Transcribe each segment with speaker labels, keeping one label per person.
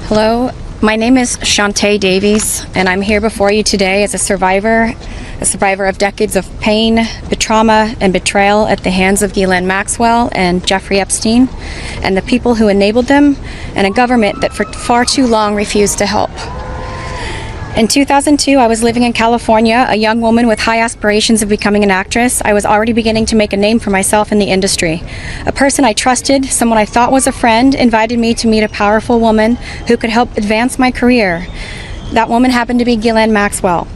Speaker 1: Hello, my name is Chauntae Davies, and I'm here before you today as a survivor of decades of pain, trauma, and betrayal at the hands of Ghislaine Maxwell and Jeffrey Epstein, and the people who enabled them, and a government that for far too long refused to help. In 2002, I was living in California, a young woman with high aspirations of becoming an actress. I was already beginning to make a name for myself in the industry. A person I trusted, someone I thought was a friend, invited me to meet a powerful woman who could help advance my career. That woman happened to be Ghislaine Maxwell.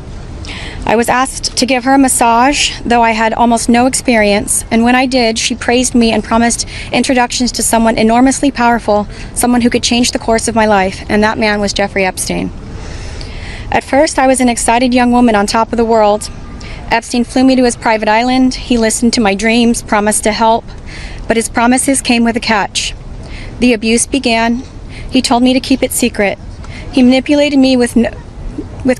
Speaker 1: I was asked to give her a massage, though I had almost no experience, and when I did, she praised me and promised introductions to someone enormously powerful, someone who could change the course of my life, and that man was Jeffrey Epstein. At first, I was an excited young woman on top of the world. Epstein flew me to his private island. He listened to my dreams, promised to help, but his promises came with a catch. The abuse began. He told me to keep it secret. He manipulated me with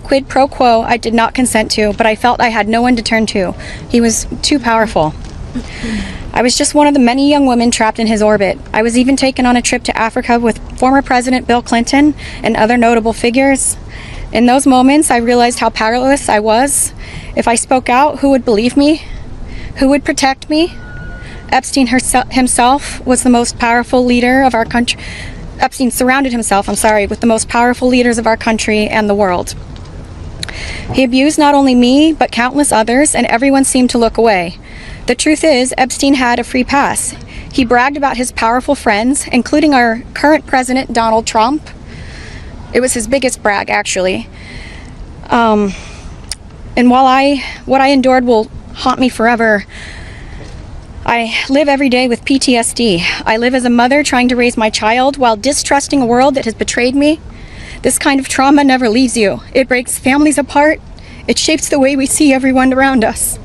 Speaker 1: quid pro quo I did not consent to, but I felt I had no one to turn to. He was too powerful. I was just one of the many young women trapped in his orbit. I was even taken on a trip to Africa with former President Bill Clinton and other notable figures. In those moments, I realized how powerless I was. If I spoke out, who would believe me? Who would protect me? Epstein himself was the most powerful leader of our country. Epstein surrounded himself, with the most powerful leaders of our country and the world. He abused not only me, but countless others, and everyone seemed to look away. The truth is, Epstein had a free pass. He bragged about his powerful friends, including our current president, Donald Trump. It was his biggest brag, actually. And while what I endured will haunt me forever, I live every day with PTSD. I live as a mother trying to raise my child while distrusting a world that has betrayed me. This kind of trauma never leaves you. It breaks families apart. It shapes the way we see everyone around us.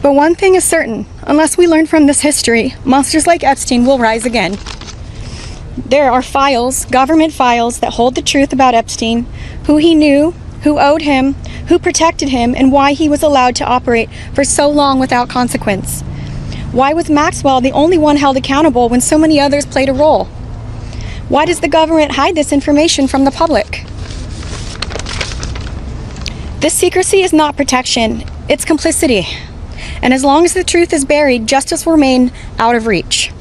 Speaker 1: But one thing is certain, unless we learn from this history, monsters like Epstein will rise again. There are files, government files, that hold the truth about Epstein, who he knew, who owed him, who protected him, and why he was allowed to operate for so long without consequence. Why was Maxwell the only one held accountable when so many others played a role? Why does the government hide this information from the public? This secrecy is not protection, it's complicity. And as long as the truth is buried, justice will remain out of reach.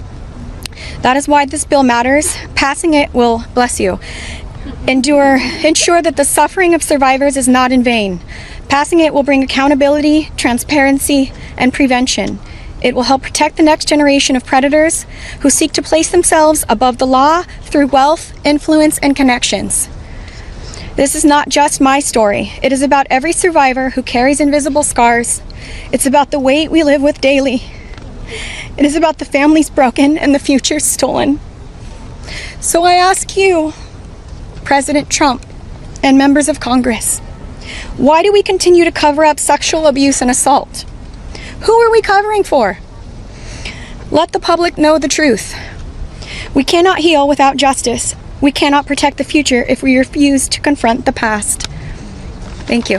Speaker 1: That is why this bill matters. Passing it will, bless you, ensure that the suffering of survivors is not in vain. Passing it will bring accountability, transparency, and prevention. It will help protect the next generation of predators who seek to place themselves above the law through wealth, influence, and connections. This is not just my story. It is about every survivor who carries invisible scars. It's about the weight we live with daily. It is about the families broken and the future stolen. So I ask you, President Trump and members of Congress, why do we continue to cover up sexual abuse and assault? Who are we covering for? Let the public know the truth. We cannot heal without justice. We cannot protect the future if we refuse to confront the past. Thank you.